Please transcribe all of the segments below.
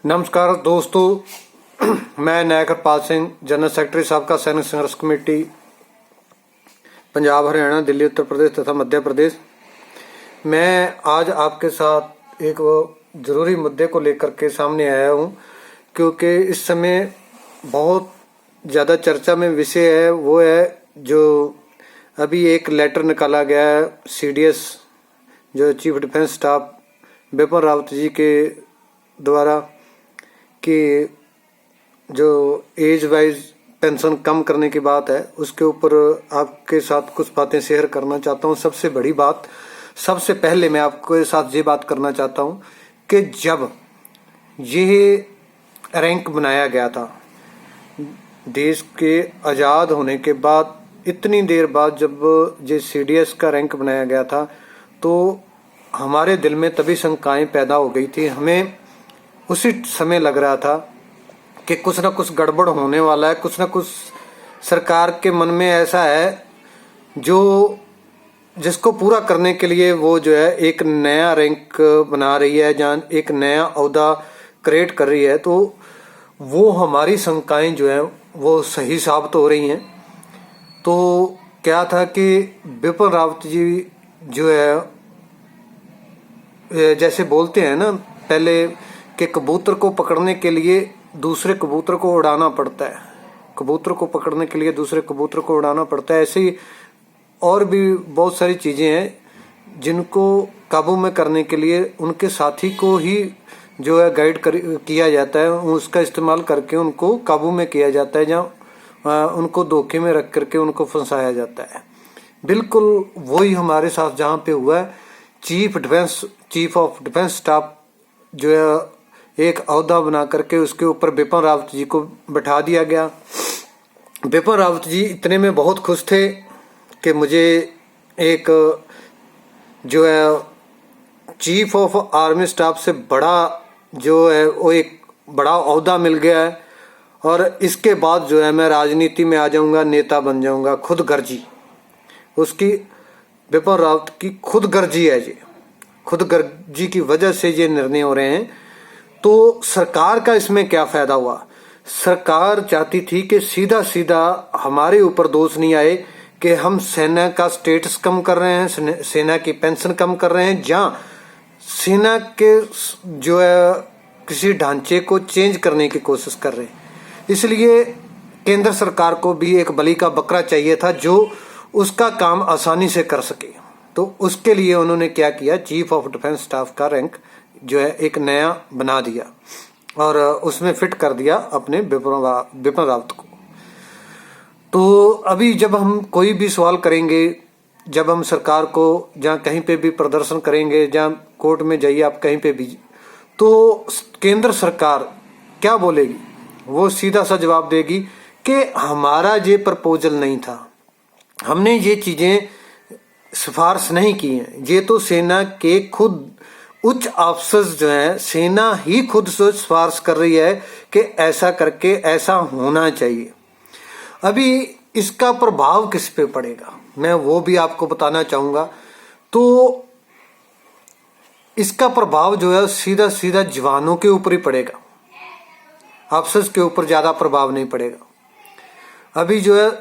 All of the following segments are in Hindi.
नमस्कार दोस्तों, मैं नायक हरपाल सिंह, जनरल सेक्रेटरी साबका सैनिक संघर्ष कमेटी पंजाब, हरियाणा, दिल्ली, उत्तर प्रदेश तथा मध्य प्रदेश। मैं आज आपके साथ एक जरूरी मुद्दे को लेकर के सामने आया हूं, क्योंकि इस समय बहुत ज़्यादा चर्चा में विषय है। वो है जो अभी एक लेटर निकाला गया है CDS, जो chief defence staff Bipin Rawat ji के द्वारा, कि जो एज वाइज पेंशन कम करने की बात है, उसके ऊपर आपके साथ कुछ बातें शेयर करना चाहता हूं। सबसे बड़ी बात, सबसे पहले मैं आपके साथ ये बात करना चाहता हूं कि जब ये रैंक बनाया गया था देश के आज़ाद होने के बाद, इतनी देर बाद जब ये CDS का रैंक बनाया गया था, तो हमारे दिल में तभी शंकाएं पैदा हो गई थी। हमें उसी समय लग रहा था कि कुछ ना कुछ गड़बड़ होने वाला है, कुछ ना कुछ सरकार के मन में ऐसा है जो जिसको पूरा करने के लिए वो जो है एक नया रैंक बना रही है, जहाँ एक नया ओहदा क्रिएट कर रही है। तो वो हमारी शंकाएं जो है वो सही साबित हो रही हैं। तो क्या था कि बिपिन रावत जी जो है, जैसे बोलते हैं ना पहले, कि कबूतर को पकड़ने के लिए दूसरे कबूतर को उड़ाना पड़ता है, कबूतर को पकड़ने के लिए दूसरे कबूतर को उड़ाना पड़ता है। ऐसे ही और भी बहुत सारी चीज़ें हैं जिनको काबू में करने के लिए उनके साथी को ही जो है गाइड किया जाता है, उसका इस्तेमाल करके उनको काबू में किया जाता है, जहाँ उनको धोखे में रख करके उनको फंसाया जाता है। बिल्कुल वही हमारे साथ जहाँ पे हुआ है। चीफ ऑफ डिफेंस स्टाफ जो है एक ओहदा बना करके उसके ऊपर बिपिन रावत जी को बैठा दिया गया। बिपिन रावत जी इतने में बहुत खुश थे कि मुझे एक जो है चीफ ऑफ आर्मी स्टाफ से बड़ा जो है वो एक बड़ा ओहदा मिल गया है, और इसके बाद जो है मैं राजनीति में आ जाऊंगा, नेता बन जाऊंगा। खुद गर्जी उसकी, बिपिन रावत की खुद गर्जी है, ये खुद गर्जी की वजह से ये निर्णय हो रहे हैं। तो सरकार का इसमें क्या फायदा हुआ? सरकार चाहती थी कि सीधा सीधा हमारे ऊपर दोष नहीं आए कि हम सेना का स्टेटस कम कर रहे हैं, सेना की पेंशन कम कर रहे हैं, जहां सेना के जो है किसी ढांचे को चेंज करने की कोशिश कर रहे हैं। इसलिए केंद्र सरकार को भी एक बलि का बकरा चाहिए था जो उसका काम आसानी से कर सके। तो उसके लिए उन्होंने क्या किया, चीफ ऑफ डिफेंस स्टाफ का रैंक जो है एक नया बना दिया और उसमें फिट कर दिया अपने बिपिन रावत को। तो अभी जब हम कोई भी सवाल करेंगे, जब हम सरकार को जहाँ कहीं पे भी प्रदर्शन करेंगे, जहाँ कोर्ट में जाइए आप कहीं पे भी, तो केंद्र सरकार क्या बोलेगी? वो सीधा सा जवाब देगी कि हमारा ये प्रपोजल नहीं था, हमने ये चीजें सिफारिश नहीं की हैं, ये तो सेना के खुद उच्च अफसर जो है, सेना ही खुद से सिफारिश कर रही है कि ऐसा करके ऐसा होना चाहिए। अभी इसका प्रभाव किस पे पड़ेगा मैं वो भी आपको बताना चाहूंगा। तो इसका प्रभाव जो है सीधा सीधा जवानों के ऊपर ही पड़ेगा, अफसर के ऊपर ज्यादा प्रभाव नहीं पड़ेगा। अभी जो है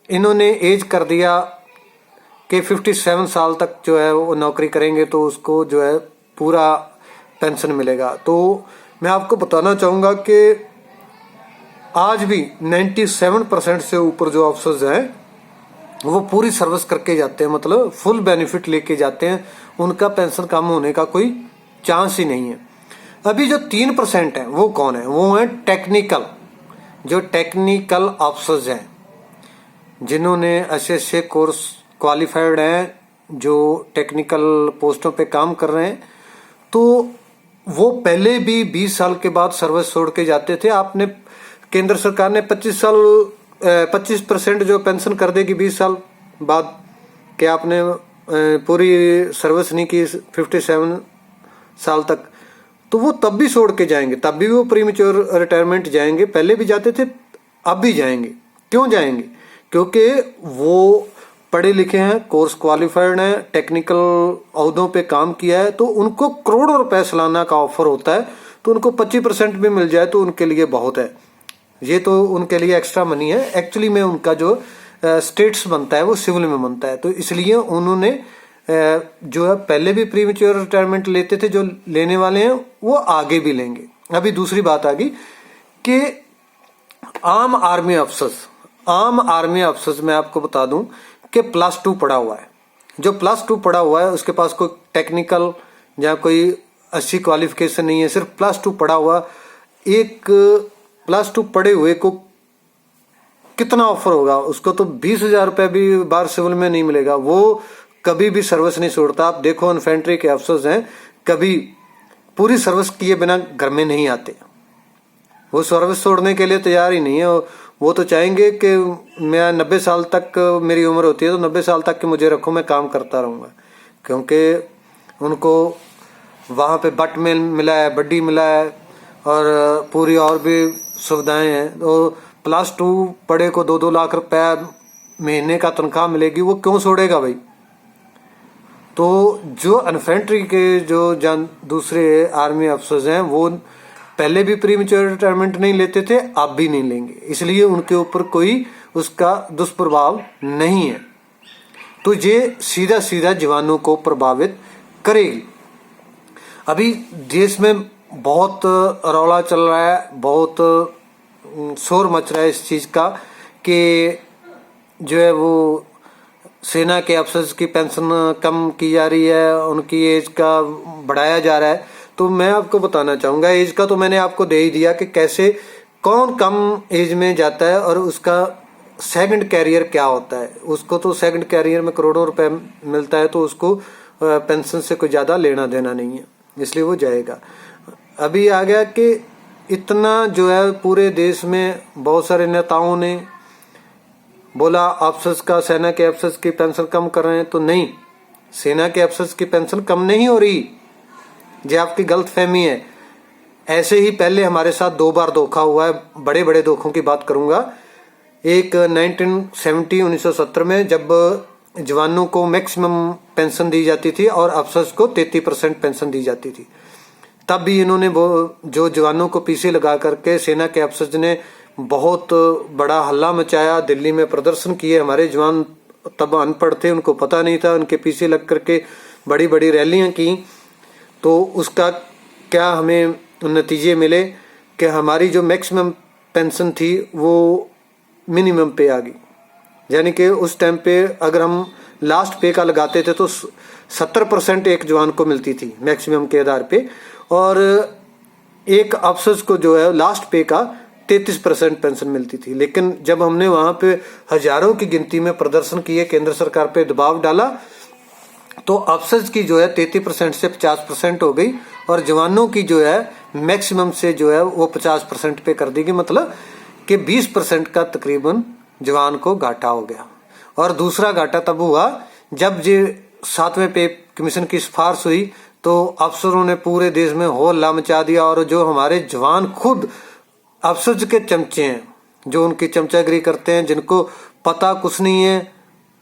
इन्होंने एज कर दिया कि 57 साल तक जो है वो नौकरी करेंगे तो उसको जो है पूरा पेंशन मिलेगा। तो मैं आपको बताना चाहूंगा कि आज भी 97% से ऊपर जो अफसर्स हैं वो पूरी सर्विस करके जाते हैं, मतलब फुल बेनिफिट लेके जाते हैं, उनका पेंशन कम होने का कोई चांस ही नहीं है। अभी जो 3% है वो कौन है? वो है टेक्निकल, जो टेक्निकल अफसर्स हैं जिन्होंने अच्छे कोर्स क्वालिफाइड हैं, जो टेक्निकल पोस्टों पे काम कर रहे हैं। तो वो पहले भी 20 साल के बाद सर्विस छोड़ के जाते थे। आपने केंद्र सरकार ने 25% जो पेंशन कर देगी 20 साल बाद, कि आपने पूरी सर्विस नहीं की 57 साल तक, तो वो तब भी छोड़ के जाएंगे, तब भी वो प्रीमेच्योर रिटायरमेंट जाएंगे। पहले भी जाते थे, अब भी जाएंगे। क्यों जाएंगे? क्योंकि वो पढ़े लिखे हैं, कोर्स क्वालिफाइड हैं, टेक्निकल ओहदों पे काम किया है, तो उनको करोड़ों रुपए सालाना का ऑफर होता है। तो उनको 25% भी मिल जाए तो उनके लिए बहुत है। ये तो उनके लिए एक्स्ट्रा मनी है। एक्चुअली में उनका जो स्टेट्स बनता है वो सिविल में बनता है, तो इसलिए उन्होंने जो है पहले भी प्रीमेच्योर रिटायरमेंट लेते थे, जो लेने वाले हैं वो आगे भी लेंगे। अभी दूसरी बात आ गई कि आम आर्मी अफसर्स मैं आपको बता दूं कि +2 पढ़ा हुआ है। जो +2 पढ़ा हुआ है उसके पास कोई टेक्निकल या कोई अच्छी क्वालिफिकेशन नहीं है, सिर्फ +2 पढ़ा हुआ, एक +2 पढ़े हुए को कितना ऑफर होगा? उसको तो 20,000 रुपये भी बार सिविल में नहीं मिलेगा। वो कभी भी सर्विस नहीं छोड़ता। आप देखो इन्फेंट्री के अफसर्स हैं, कभी पूरी सर्विस किए बिना घर में नहीं आते। वो सर्विस छोड़ने के लिए तैयार ही नहीं है। वो तो चाहेंगे कि मैं 90 साल तक मेरी उम्र होती है तो 90 साल तक के मुझे रखो, मैं काम करता रहूँगा, क्योंकि उनको वहाँ पे बट में मिला है, बड्डी मिला है और पूरी और भी सुविधाएं हैं। तो +2 पढ़े को 2-2 लाख रुपया महीने का तनख्वाह मिलेगी, वो क्यों छोड़ेगा भाई? तो जो इन्फेंट्री के जो दूसरे आर्मी अफसर्स हैं वो पहले भी प्रीमेच्योर रिटायरमेंट नहीं लेते थे, अब भी नहीं लेंगे, इसलिए उनके ऊपर कोई उसका दुष्प्रभाव नहीं है। तो ये सीधा सीधा जवानों को प्रभावित करेगी। अभी देश में बहुत रौला चल रहा है, बहुत शोर मच रहा है इस चीज़ का कि जो है वो सेना के अफसर्स की पेंशन कम की जा रही है, उनकी एज का बढ़ाया जा रहा है। तो मैं आपको बताना चाहूँगा, एज का तो मैंने आपको दे ही दिया कि कैसे कौन कम एज में जाता है और उसका सेकंड कैरियर क्या होता है। उसको तो सेकंड कैरियर में करोड़ों रुपए मिलता है, तो उसको पेंशन से कोई ज़्यादा लेना देना नहीं है, इसलिए वो जाएगा। अभी आ गया कि इतना जो है पूरे देश में बहुत सारे नेताओं ने बोला अफसर्स का, सेना के अफसर्स की पेंशन कम कर रहे हैं, तो नहीं, सेना के अफसर्स की पेंशन कम नहीं हो रही। ये आपकी गलतफहमी है। ऐसे ही पहले हमारे साथ 2 बार धोखा हुआ है। बड़े बड़े धोखों की बात करूंगा। एक 1970 में जब जवानों को मैक्सिमम पेंशन दी जाती थी और अफसर्स को 33% पेंशन दी जाती थी, तब भी इन्होंने वो जो जवानों को पीछे लगा करके सेना के अफसर्स ने बहुत बड़ा हल्ला मचाया, दिल्ली में प्रदर्शन किए। हमारे जवान तब अनपढ़ थे, उनको पता नहीं था, उनके पीछे लग करके बड़ी बड़ी रैलियां की। तो उसका क्या हमें नतीजे मिले कि हमारी जो मैक्सिमम पेंशन थी वो मिनिमम पे आ गई। यानी कि उस टाइम पे अगर हम लास्ट पे का लगाते थे तो 70% एक जवान को मिलती थी मैक्सिमम के आधार पे, और एक अफसर्स को जो है लास्ट पे का 33% पेंशन मिलती थी। लेकिन जब हमने वहां पे हजारों की गिनती में प्रदर्शन किए, केंद्र सरकार पे दबाव डाला, तो अफसर्स की जो है 33% से 50% हो गई और जवानों की जो है मैक्सिमम से जो है वो 50% पे कर दी गई। मतलब कि 20% का तकरीबन जवान को घाटा हो गया। और दूसरा घाटा तब हुआ जब ये 7वें पे कमीशन की सिफारिश हुई, तो अफसरों ने पूरे देश में हौला मचा दिया। और जो हमारे जवान खुद अफसर्स के चमचे हैं, जो उनकी चमचागिरी करते हैं, जिनको पता कुछ नहीं है,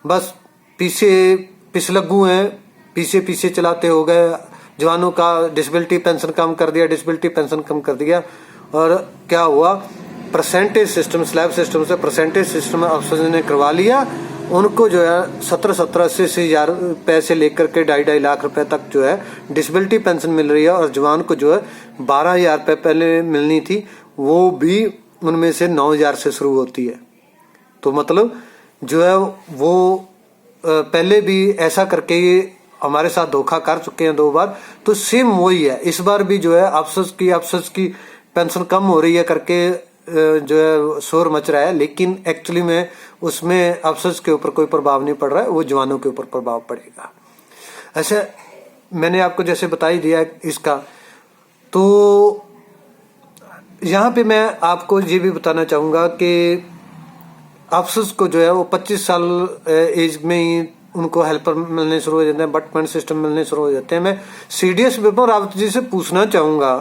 बस पिछलग्गू हैं, पीछे पीछे चलाते हो गए। जवानों का डिसेबिलिटी पेंशन कम कर दिया, डिसेबिलिटी पेंशन कम कर दिया। और क्या हुआ, परसेंटेज सिस्टम, स्लैब सिस्टम से परसेंटेज सिस्टम अफसर ने करवा लिया। उनको जो है 17 80 हजार रुपए से लेकर के 2.5 लाख रुपए तक जो है डिसेबिलिटी पेंशन मिल रही है। और जवान को जो है 12,000 रुपए पहले मिलनी थी, वो भी उनमें से 9,000 से शुरू होती है। तो मतलब जो है वो पहले भी ऐसा करके हमारे साथ धोखा कर चुके हैं 2 बार, तो सेम वही है। इस बार भी जो है अफसर्स की पेंशन कम हो रही है करके जो है शोर मच रहा है, लेकिन एक्चुअली में उसमें अफसर्स के ऊपर कोई प्रभाव नहीं पड़ रहा है, वो जवानों के ऊपर प्रभाव पड़ेगा। ऐसे मैंने आपको जैसे बता ही दिया इसका। तो यहाँ पे मैं आपको ये भी बताना चाहूँगा कि अफसर्स को जो है वो 25 साल एज में ही उनको हेल्पर मिलने शुरू हो जाते हैं, बटमेंट सिस्टम मिलने शुरू हो जाते हैं। मैं CDS बिपिन रावत जी से पूछना चाहूँगा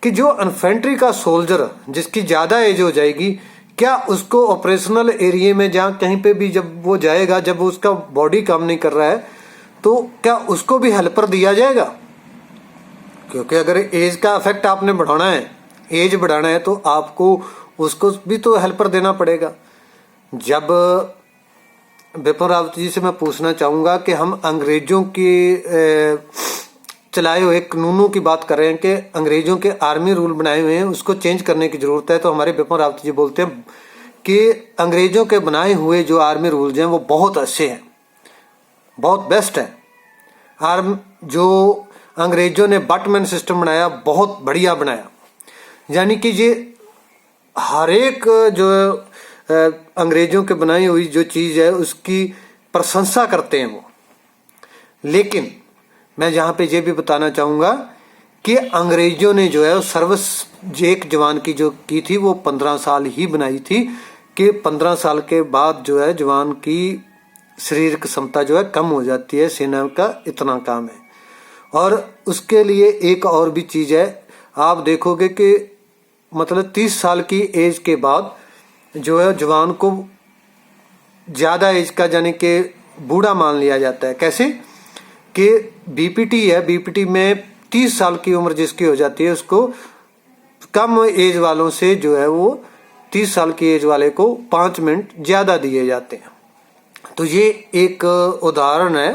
कि जो इन्फेंट्री का सोल्जर जिसकी ज़्यादा एज हो जाएगी, क्या उसको ऑपरेशनल एरिया में जहाँ कहीं पे भी जब वो जाएगा, जब उसका बॉडी काम नहीं कर रहा है, तो क्या उसको भी हेल्पर दिया जाएगा? क्योंकि अगर एज का इफेक्ट आपने बढ़ाना है, एज बढ़ाना है, तो आपको उसको भी तो हेल्पर देना पड़ेगा। जब बिपिन रावत जी से मैं पूछना चाहूँगा कि हम अंग्रेजों के चलाए हुए कानूनों की बात कर रहे हैं कि अंग्रेजों के आर्मी रूल बनाए हुए हैं, उसको चेंज करने की जरूरत है, तो हमारे बिपिन रावत जी बोलते हैं कि अंग्रेजों के बनाए हुए जो आर्मी रूल्स हैं वो बहुत अच्छे हैं, बहुत बेस्ट है। जो अंग्रेजों ने बटमैन सिस्टम बनाया, बहुत बढ़िया बनाया। यानी कि ये हर एक जो अंग्रेजों के बनाई हुई जो चीज़ है उसकी प्रशंसा करते हैं वो। लेकिन मैं यहाँ पे ये भी बताना चाहूँगा कि अंग्रेजों ने जो है सर्विस एक जवान की जो की थी वो 15 साल ही बनाई थी, कि 15 साल के बाद जो है जवान की शारीरिक क्षमता जो है कम हो जाती है। सेना का इतना काम है। और उसके लिए एक और भी चीज़ है, आप देखोगे कि मतलब 30 साल की एज के बाद जो है जवान को ज़्यादा एज का यानी कि बूढ़ा मान लिया जाता है। कैसे कि बीपीटी है, बीपीटी में 30 साल की उम्र जिसकी हो जाती है उसको कम एज वालों से जो है वो 30 साल की एज वाले को 5 मिनट ज़्यादा दिए जाते हैं। तो ये एक उदाहरण है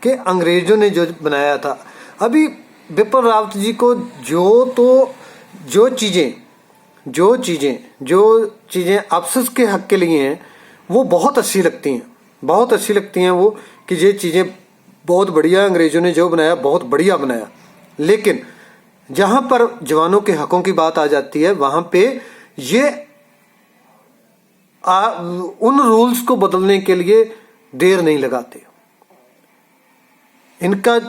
कि अंग्रेजों ने जो बनाया था। अभी बिपिन रावत जी को जो चीज़ें अफसोस के हक के लिए हैं वो बहुत अच्छी लगती हैं, बहुत अच्छी लगती हैं वो, कि ये चीज़ें बहुत बढ़िया अंग्रेजों ने जो बनाया बहुत बढ़िया बनाया। लेकिन जहाँ पर जवानों के हकों की बात आ जाती है वहाँ पे ये उन रूल्स को बदलने के लिए देर नहीं लगाते। इनका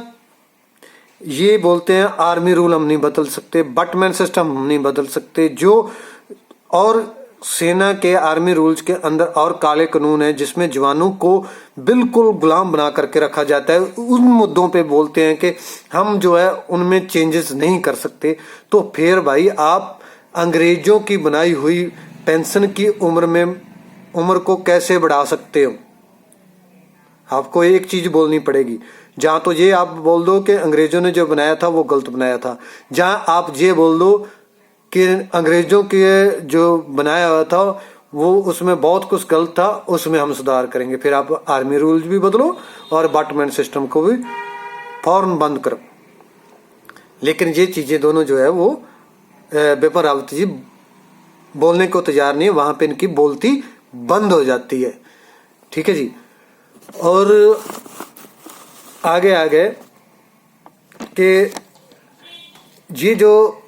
ये बोलते हैं आर्मी रूल हम नहीं बदल सकते, बटमैन सिस्टम हम नहीं बदल सकते, जो और सेना के आर्मी रूल्स के अंदर और काले कानून है जिसमें जवानों को बिल्कुल गुलाम बना करके रखा जाता है। उन मुद्दों पे बोलते हैं कि हम जो है उनमें चेंजेस नहीं कर सकते। तो फिर भाई आप अंग्रेजों की बनाई हुई पेंशन की उम्र को कैसे बढ़ा सकते हो? आपको एक चीज बोलनी पड़ेगी, जहां तो ये आप बोल दो कि अंग्रेजों ने जो बनाया था वो गलत बनाया था, जहां आप ये बोल दो कि अंग्रेजों के जो बनाया हुआ था वो उसमें बहुत कुछ गलत था, उसमें हम सुधार करेंगे। फिर आप आर्मी रूल्स भी बदलो और बटमैन सिस्टम को भी फौरन बंद करो। लेकिन ये चीजें दोनों जो है वो बिपिन रावत जी बोलने को तैयार नहीं है, वहां पे इनकी बोलती बंद हो जाती है। ठीक है जी। और आगे कि ये जो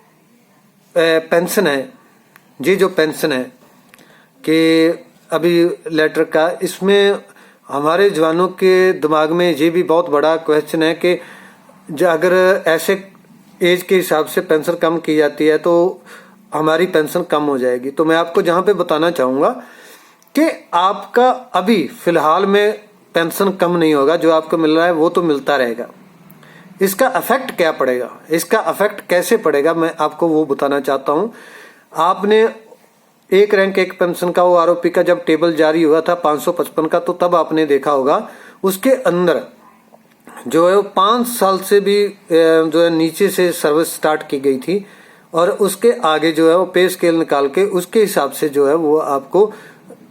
पेंशन है, ये जो पेंशन है कि अभी लेटर का, इसमें हमारे जवानों के दिमाग में ये भी बहुत बड़ा क्वेश्चन है कि अगर ऐसे एज के हिसाब से पेंशन कम की जाती है तो हमारी पेंशन कम हो जाएगी। तो मैं आपको जहाँ पे बताना चाहूँगा कि आपका अभी फिलहाल में पेंशन कम नहीं होगा, जो आपको मिल रहा है वो तो मिलता रहेगा। इसका इफेक्ट क्या पड़ेगा, इसका इफेक्ट कैसे पड़ेगा, मैं आपको वो बताना चाहता हूँ। आपने एक रैंक एक पेंशन का वो आरओपी का जब टेबल जारी हुआ था 555 का, तो तब आपने देखा होगा उसके अंदर जो है 5 साल से भी जो है नीचे से सर्विस स्टार्ट की गई थी और उसके आगे जो है वो पे स्केल निकाल के उसके हिसाब से जो है वो आपको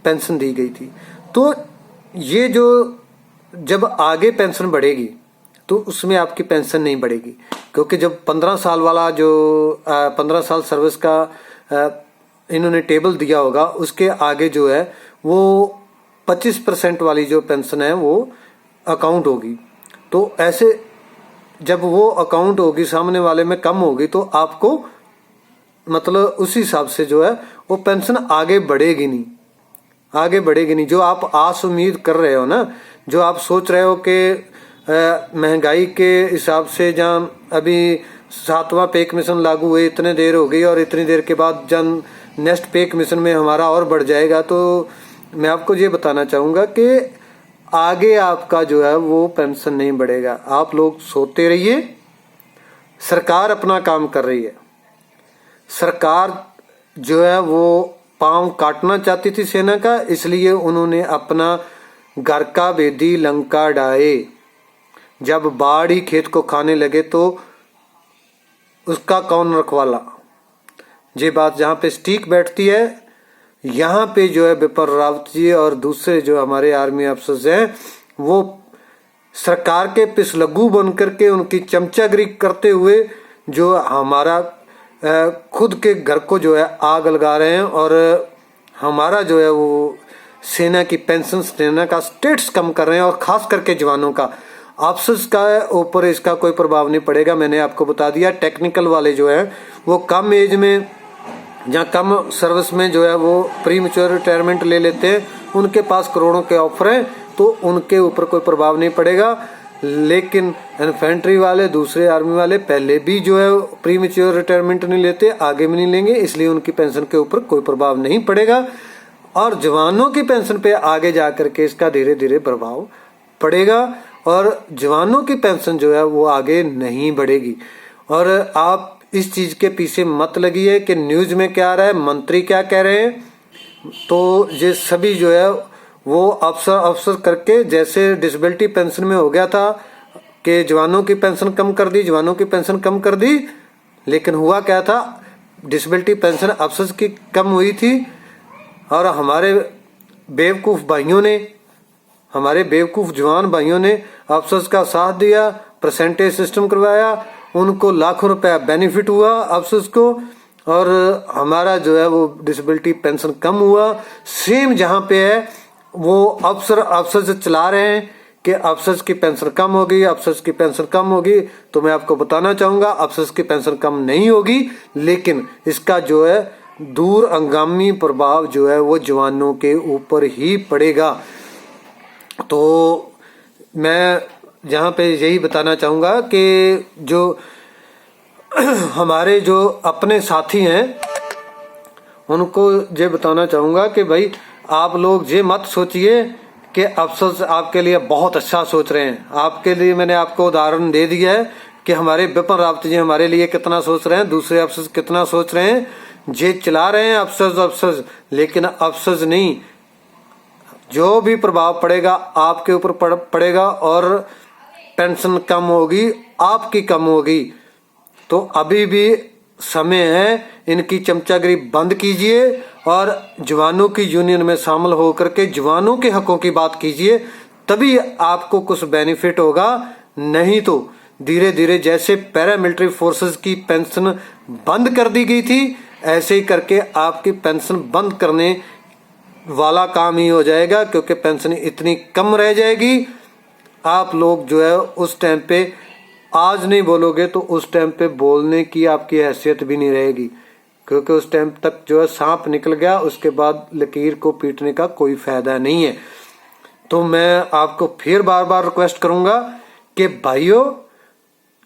पेंशन दी गई थी। तो ये जो जब आगे पेंशन बढ़ेगी तो उसमें आपकी पेंशन नहीं बढ़ेगी, क्योंकि जब 15 साल वाला जो 15 साल सर्विस का इन्होंने टेबल दिया होगा उसके आगे जो है वो 25% वाली जो पेंशन है वो अकाउंट होगी। तो ऐसे जब वो अकाउंट होगी सामने वाले में कम होगी तो आपको मतलब उस हिसाब से जो है वो पेंशन आगे बढ़ेगी नहीं, आगे बढ़ेगी नहीं। जो आप आस उम्मीद कर रहे हो ना, जो आप सोच रहे हो कि महंगाई के हिसाब से जहाँ अभी 7वां पे कमीशन लागू हुए इतने देर हो गई और इतनी देर के बाद जन नेक्स्ट पे कमीशन में हमारा और बढ़ जाएगा, तो मैं आपको ये बताना चाहूँगा कि आगे आपका जो है वो पेंशन नहीं बढ़ेगा। आप लोग सोते रहिए, सरकार अपना काम कर रही है। सरकार जो है वो पांव काटना चाहती थी सेना का, इसलिए उन्होंने अपना घर का भेदी लंका डाहे। जब बाढ़ ही खेत को खाने लगे तो उसका कौन रखवाला। ये बात जहाँ पे स्टीक बैठती है, यहाँ पे जो है बिपिन रावत जी और दूसरे जो हमारे आर्मी अफसर्स हैं वो सरकार के पिछलग्गू बन करके उनकी चमचागिरी करते हुए जो हमारा खुद के घर को जो है आग लगा रहे हैं और हमारा जो है वो सेना की पेंशन सेना का स्टेटस कम कर रहे हैं और खास करके जवानों का। अफसर्स का ऊपर इसका कोई प्रभाव नहीं पड़ेगा, मैंने आपको बता दिया। टेक्निकल वाले जो है वो कम एज में या कम सर्विस में जो है वो प्री मैच्योर रिटायरमेंट ले लेते हैं, उनके पास करोड़ों के ऑफर हैं, तो उनके ऊपर कोई प्रभाव नहीं पड़ेगा। लेकिन इन्फेंट्री वाले, दूसरे आर्मी वाले पहले भी जो है प्री मैच्योर रिटायरमेंट नहीं लेते, आगे भी नहीं लेंगे, इसलिए उनकी पेंशन के ऊपर कोई प्रभाव नहीं पड़ेगा। और जवानों की पेंशन पे आगे जाकर के इसका धीरे धीरे प्रभाव पड़ेगा और जवानों की पेंशन जो है वो आगे नहीं बढ़ेगी। और आप इस चीज के पीछे मत लगिए कि न्यूज में क्या आ रहा है, मंत्री क्या कह रहे हैं, तो ये सभी जो है वो अफसर करके, जैसे डिसेबिलिटी पेंशन में हो गया था कि जवानों की पेंशन कम कर दी, जवानों की पेंशन कम कर दी, लेकिन हुआ क्या था, डिसेबिलिटी पेंशन अफसर की कम हुई थी और हमारे बेवकूफ़ भाइयों ने, हमारे बेवकूफ़ जवान भाइयों ने अफसर्स का साथ दिया, परसेंटेज सिस्टम करवाया, उनको लाखों रुपया बेनिफिट हुआ अफसर्स को और हमारा जो है वो डिसेबिलिटी पेंशन कम हुआ। सेम जहाँ पे है वो अफसर से चला रहे हैं कि अफसर्स की पेंशन कम होगी, अफसर्स की पेंशन कम होगी। तो मैं आपको बताना चाहूँगा अफसर्स की पेंशन कम नहीं होगी, लेकिन इसका जो है दूर अंगामी प्रभाव जो है वो जवानों के ऊपर ही पड़ेगा। तो मैं यहाँ पे यही बताना चाहूँगा कि जो हमारे जो अपने साथी हैं उनको ये बताना चाहूँगा कि भाई आप लोग ये मत सोचिए कि अफसर आपके लिए बहुत अच्छा सोच रहे हैं। आपके लिए मैंने आपको उदाहरण दे दिया है कि हमारे बिपिन रावत जी हमारे लिए कितना सोच रहे हैं, दूसरे अफसर कितना सोच रहे हैं। जे चला रहे हैं अफसर, लेकिन अफसर नहीं, जो भी प्रभाव पड़ेगा आपके ऊपर पड़ेगा और पेंशन कम होगी, आपकी कम होगी। तो अभी भी समय है, इनकी चमचागिरी बंद कीजिए और जवानों की यूनियन में शामिल होकर के जवानों के हकों की बात कीजिए, तभी आपको कुछ बेनिफिट होगा। नहीं तो धीरे धीरे जैसे पैरामिलिट्री फोर्सेस की पेंशन बंद कर दी गई थी, ऐसे ही करके आपकी पेंशन बंद करने वाला काम ही हो जाएगा, क्योंकि पेंशन इतनी कम रह जाएगी। आप लोग जो है उस टाइम पे आज नहीं बोलोगे तो उस टाइम पे बोलने की आपकी हैसियत भी नहीं रहेगी, क्योंकि उस टाइम तक जो है सांप निकल गया, उसके बाद लकीर को पीटने का कोई फायदा नहीं है। तो मैं आपको फिर बार बार रिक्वेस्ट करूंगा कि भाइयों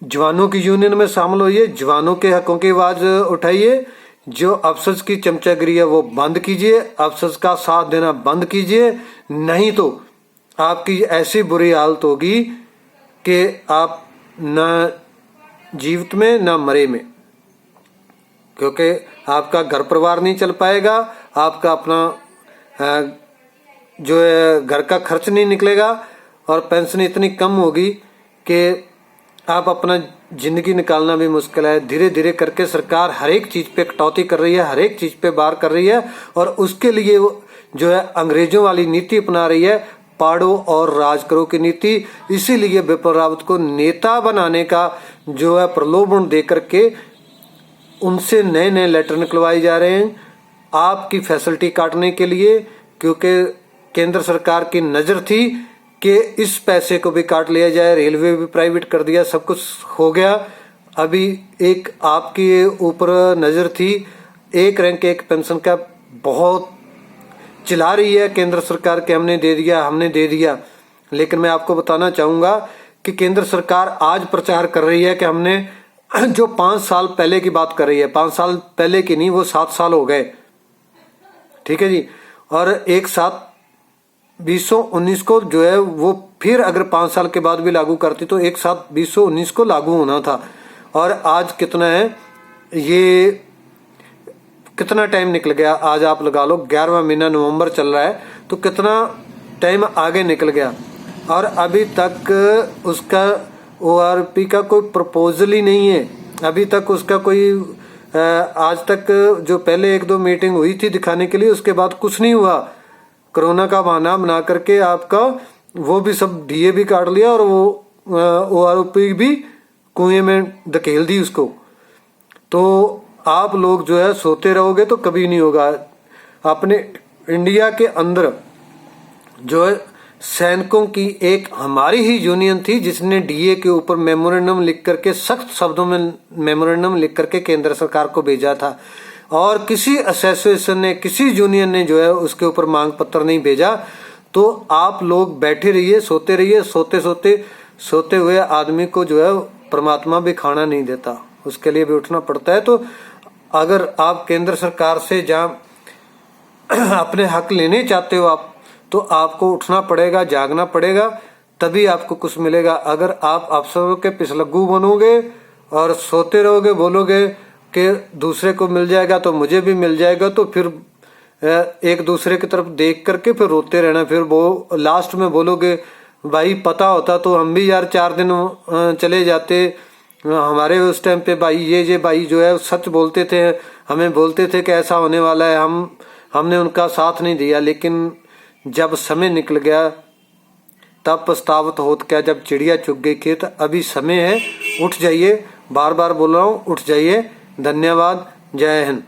जवानों की यूनियन में शामिल होइए, जवानों के हकों की आवाज उठाइए, जो अफसर्स की चमचागिरी है वो बंद कीजिए, अफसर्स का साथ देना बंद कीजिए। नहीं तो आपकी ऐसी बुरी हालत होगी कि आप न जीवित में न मरे में, क्योंकि आपका घर परिवार नहीं चल पाएगा, आपका अपना जो है घर का खर्च नहीं निकलेगा और पेंशन इतनी कम होगी कि आप अपना जिंदगी निकालना भी मुश्किल है। धीरे धीरे करके सरकार हर एक चीज पे कटौती कर रही है, हर एक चीज पे बार कर रही है और उसके लिए जो है अंग्रेजों वाली नीति अपना रही है, पाड़ो और राज करो की नीति। इसीलिए बिपिन रावत को नेता बनाने का जो है प्रलोभन दे करके उनसे नए नए लेटर निकलवाए जा रहे हैं आपकी फैसिलिटी काटने के लिए, क्योंकि केंद्र सरकार की नजर थी कि इस पैसे को भी काट लिया जाए, रेलवे भी प्राइवेट कर दिया, सब कुछ हो गया। अभी एक आपकी ऊपर नजर थी, एक रैंक एक पेंशन का बहुत चिल्ला रही है केंद्र सरकार के हमने दे दिया। लेकिन मैं आपको बताना चाहूंगा कि केंद्र सरकार आज प्रचार कर रही है कि हमने जो 5 साल पहले की बात कर रही है, 5 साल पहले की नहीं, वो 7 साल हो गए, ठीक है जी। और एक साथ 2019 को जो है वो फिर अगर 5 साल के बाद भी लागू करती तो एक साथ 2019 को लागू होना था। और आज कितना है, ये कितना टाइम निकल गया, आज आप लगा लो 11वां महीना नवंबर चल रहा है, तो कितना टाइम आगे निकल गया और अभी तक उसका ORP का कोई प्रपोजल ही नहीं है। अभी तक उसका कोई आज तक जो पहले 1-2 मीटिंग हुई थी दिखाने के लिए, उसके बाद कुछ नहीं हुआ। कोरोना का बहाना बना करके आपका वो भी सब डीए भी काट लिया और वो आरोपी भी कुएं में धकेल दी उसको। तो आप लोग जो है सोते रहोगे तो कभी नहीं होगा। अपने इंडिया के अंदर जो है सैनिकों की एक हमारी ही यूनियन थी जिसने डीए के ऊपर मेमोरेंडम लिख करके, सख्त शब्दों में मेमोरेंडम लिख करके केंद्र सरकार को भेजा था, और किसी एसोसिएशन ने, किसी यूनियन ने जो है उसके ऊपर मांग पत्र नहीं भेजा। तो आप लोग बैठे रहिए, सोते रहिए। सोते हुए आदमी को जो है परमात्मा भी खाना नहीं देता, उसके लिए भी उठना पड़ता है। तो अगर आप केंद्र सरकार से जहाँ अपने हक लेने चाहते हो आप, तो आपको उठना पड़ेगा, जागना पड़ेगा, तभी आपको कुछ मिलेगा। अगर आप अफसरों के पिछलग्गू बनोगे और सोते रहोगे, बोलोगे कि दूसरे को मिल जाएगा तो मुझे भी मिल जाएगा, तो फिर एक दूसरे की तरफ देख करके फिर रोते रहना। फिर वो लास्ट में बोलोगे भाई पता होता तो हम भी यार 4 दिन चले जाते, हमारे उस टाइम पे भाई ये भाई जो है सच बोलते थे, हमें बोलते थे कि ऐसा होने वाला है, हमने उनका साथ नहीं दिया। लेकिन जब समय निकल गया तब पछतावत होत क्या, जब चिड़िया चुग गई खेत। अभी समय है, उठ जाइए, बार बार बोल रहा हूँ, उठ जाइए। धन्यवाद, जय हिंद।